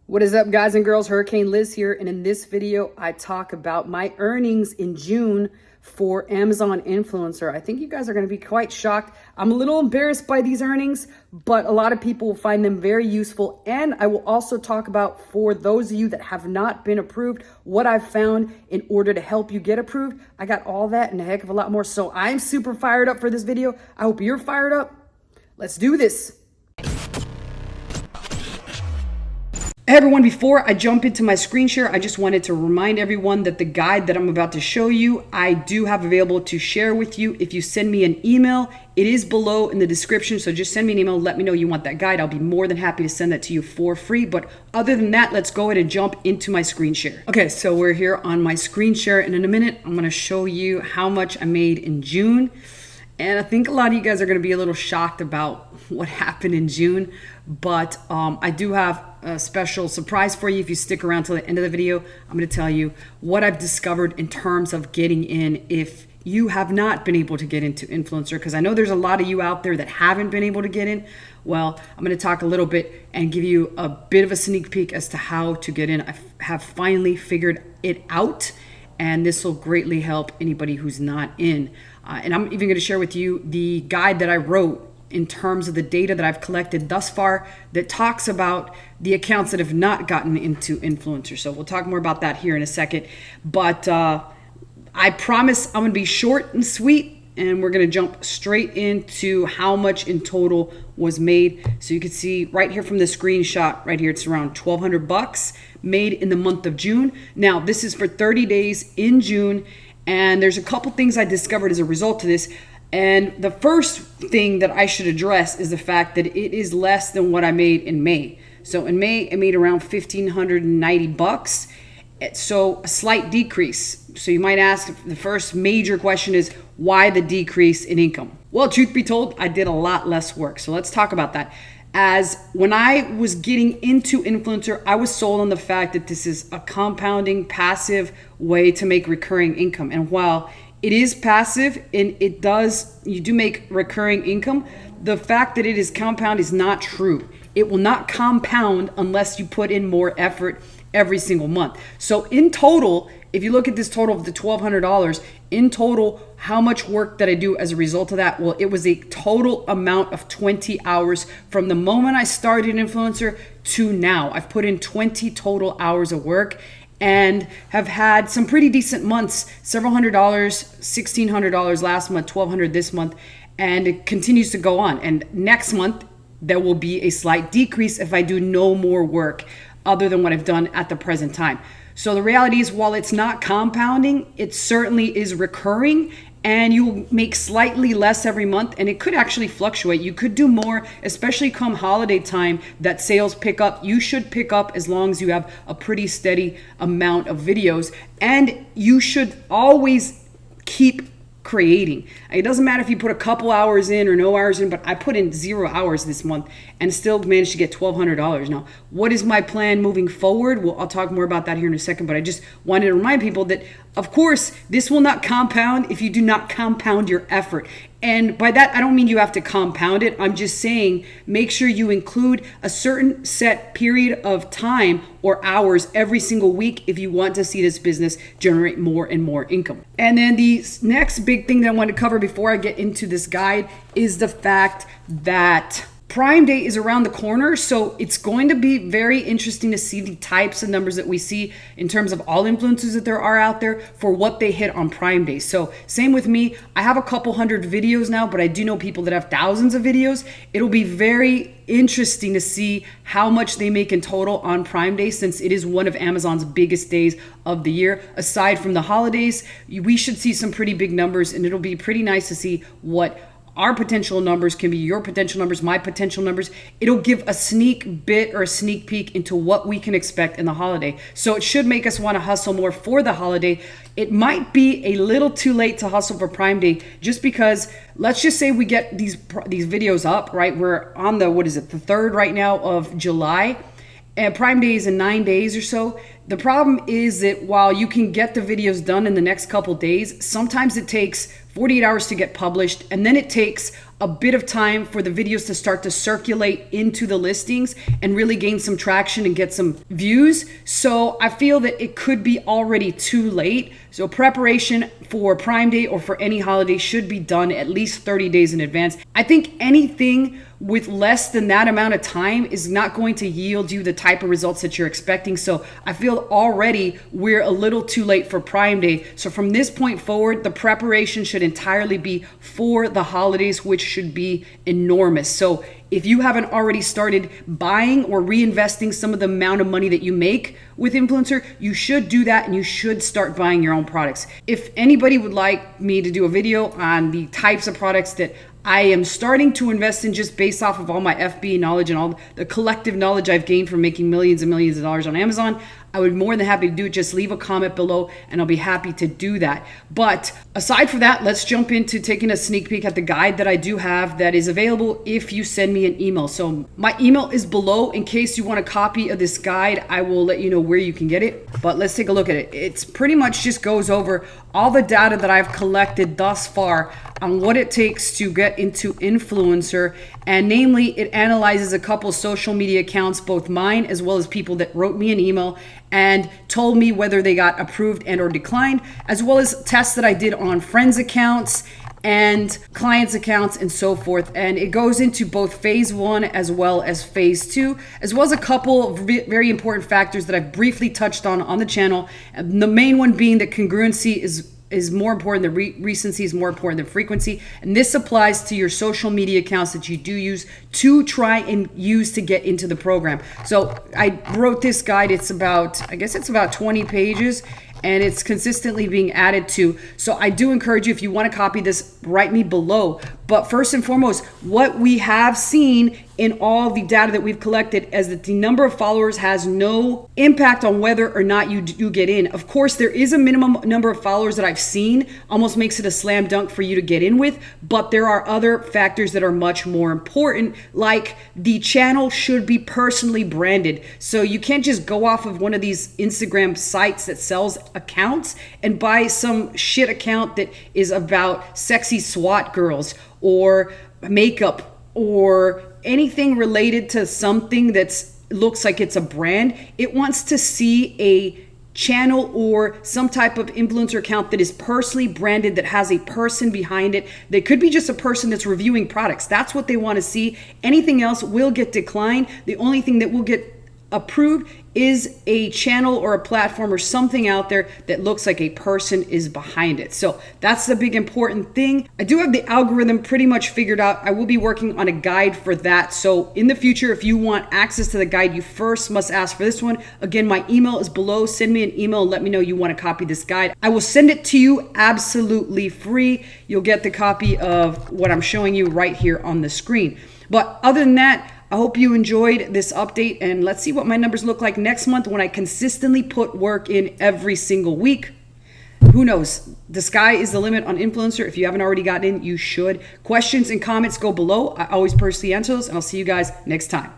What is up, guys and girls? Hurricane Liz here, and in this video I talk about my earnings in June for Amazon Influencer. I think you guys are going to be quite shocked. I'm a little embarrassed by these earnings, but a lot of people will find them very useful. And I will also talk about, for those of you that have not been approved, what I've found in order to help you get approved. I got all that and a heck of a lot more. So I'm super fired up for this video. I hope you're fired up. Let's do this. Hey everyone, before I jump into my screen share, I just wanted to remind everyone that the guide that I'm about to show you, I do have available to share with you. If you send me an email, it is below in the description. So just send me an email, let me know you want that guide. I'll be more than happy to send that to you for free. But other than that, let's go ahead and jump into my screen share. Okay, so we're here on my screen share, and in a minute, I'm gonna show you how much I made in June. And I think a lot of you guys are going to be a little shocked about what happened in June, but I do have a special surprise for you. If you stick around till the end of the video, I'm going to tell you what I've discovered in terms of getting in if you have not been able to get into Influencer, because I know there's a lot of you out there that haven't been able to get in. Well, I'm going to talk a little bit and give you a bit of a sneak peek as to how to get in. I have finally figured it out, and this will greatly help anybody who's not in. And I'm even going to share with you the guide that I wrote in terms of the data that I've collected thus far that talks about the accounts that have not gotten into Influencer. So we'll talk more about that here in a second. But I promise I'm going to be short and sweet, and we're going to jump straight into how much in total was made. So you can see right here from the screenshot right here, it's around $1,200 made in the month of June. Now, this is for 30 days in June. And there's a couple things I discovered as a result of this. And the first thing that I should address is the fact that it is less than what I made in May. So in May, I made around $1,590. So a slight decrease. So you might ask, the first major question is, why the decrease in income? Well, truth be told, I did a lot less work. So let's talk about that. As when I was getting into Influencer, I was sold on the fact that this is a compounding, passive way to make recurring income. And while it is passive and you do make recurring income, the fact that it is compound is not true. It will not compound unless you put in more effort every single month. So in total, if you look at this total of the $1,200, in total, how much work did I do as a result of that? Well, it was a total amount of 20 hours from the moment I started Influencer to now. I've put in 20 total hours of work and have had some pretty decent months, several $100, $1,600 last month, $1,200 this month, and it continues to go on. And next month, there will be a slight decrease if I do no more work other than what I've done at the present time. So the reality is, while it's not compounding, it certainly is recurring, and you'll make slightly less every month, and it could actually fluctuate. You could do more, especially come holiday time, that sales pick up. You should pick up as long as you have a pretty steady amount of videos, and you should always keep creating. It doesn't matter if you put a couple hours in or no hours in, but I put in 0 hours this month and still managed to get $1,200. Now, what is my plan moving forward? Well, I'll talk more about that here in a second, but I just wanted to remind people that, of course, this will not compound if you do not compound your effort. And by that, I don't mean you have to compound it. I'm just saying make sure you include a certain set period of time or hours every single week if you want to see this business generate more and more income. And then the next big thing that I want to cover before I get into this guide is the fact that Prime Day is around the corner, so it's going to be very interesting to see the types of numbers that we see in terms of all influencers that there are out there for what they hit on Prime Day. So same with me. I have a couple hundred videos now, but I do know people that have thousands of videos. It'll be very interesting to see how much they make in total on Prime Day, since it is one of Amazon's biggest days of the year. Aside from the holidays, we should see some pretty big numbers, and it'll be pretty nice to see what our potential numbers can be, your potential numbers, my potential numbers. It'll give a sneak bit or a sneak peek into what we can expect in the holiday. So it should make us want to hustle more for the holiday. It might be a little too late to hustle for Prime Day, just because let's just say we get these videos up, right? We're on the 3rd right now of July. And Prime Day is in 9 days or so. The problem is that while you can get the videos done in the next couple days, sometimes it takes 48 hours to get published, and then it takes a bit of time for the videos to start to circulate into the listings and really gain some traction and get some views. So I feel that it could be already too late. So preparation for Prime Day or for any holiday should be done at least 30 days in advance. I think anything with less than that amount of time is not going to yield you the type of results that you're expecting. So I feel already we're a little too late for Prime Day. So from this point forward, the preparation should entirely be for the holidays, which should be enormous. So if you haven't already started buying or reinvesting some of the amount of money that you make with Influencer, you should do that and you should start buying your own products. If anybody would like me to do a video on the types of products that I am starting to invest in just based off of all my FBA knowledge and all the collective knowledge I've gained from making millions and millions of dollars on Amazon, I would be more than happy to do it. Just leave a comment below and I'll be happy to do that. But aside from that, let's jump into taking a sneak peek at the guide that I do have that is available if you send me an email. So my email is below. In case you want a copy of this guide, I will let you know where you can get it. But let's take a look at it. It's pretty much just goes over all the data that I've collected thus far on what it takes to get into Influencer. And namely, it analyzes a couple social media accounts, both mine as well as people that wrote me an email and told me whether they got approved and or declined, as well as tests that I did on friends' accounts and clients' accounts and so forth. And it goes into both phase 1 as well as phase 2, as well as a couple of very important factors that I've briefly touched on the channel. And the main one being that congruency is more important than recency is more important than frequency. And this applies to your social media accounts that you do use to try and use to get into the program. So I wrote this guide. It's about, I guess it's about 20 pages. And it's consistently being added to. So I do encourage you, if you want to copy this, write me below. But first and foremost, what we have seen in all the data that we've collected is that the number of followers has no impact on whether or not you get in. Of course, there is a minimum number of followers that I've seen, almost makes it a slam dunk for you to get in with, but there are other factors that are much more important, like the channel should be personally branded. So you can't just go off of one of these Instagram sites that sells accounts and buy some shit account that is about sexy SWAT girls or makeup or anything related to something that's looks like it's a brand. It wants to see a channel or some type of influencer account that is personally branded, that has a person behind it. They could be just a person that's reviewing products. That's what they want to see. Anything else will get declined. The only thing that will get approved is a channel or a platform or something out there that looks like a person is behind it. So that's the big important thing. I do have the algorithm pretty much figured out. I will be working on a guide for that. So in the future, if you want access to the guide, you first must ask for this one. Again, my email is below. Send me an email and let me know you want to copy this guide. I will send it to you absolutely free. You'll get the copy of what I'm showing you right here on the screen. But other than that, I hope you enjoyed this update, and let's see what my numbers look like next month when I consistently put work in every single week. Who knows? The sky is the limit on Influencer. If you haven't already gotten in, you should. Questions and comments go below. I always personally answer those, and I'll see you guys next time.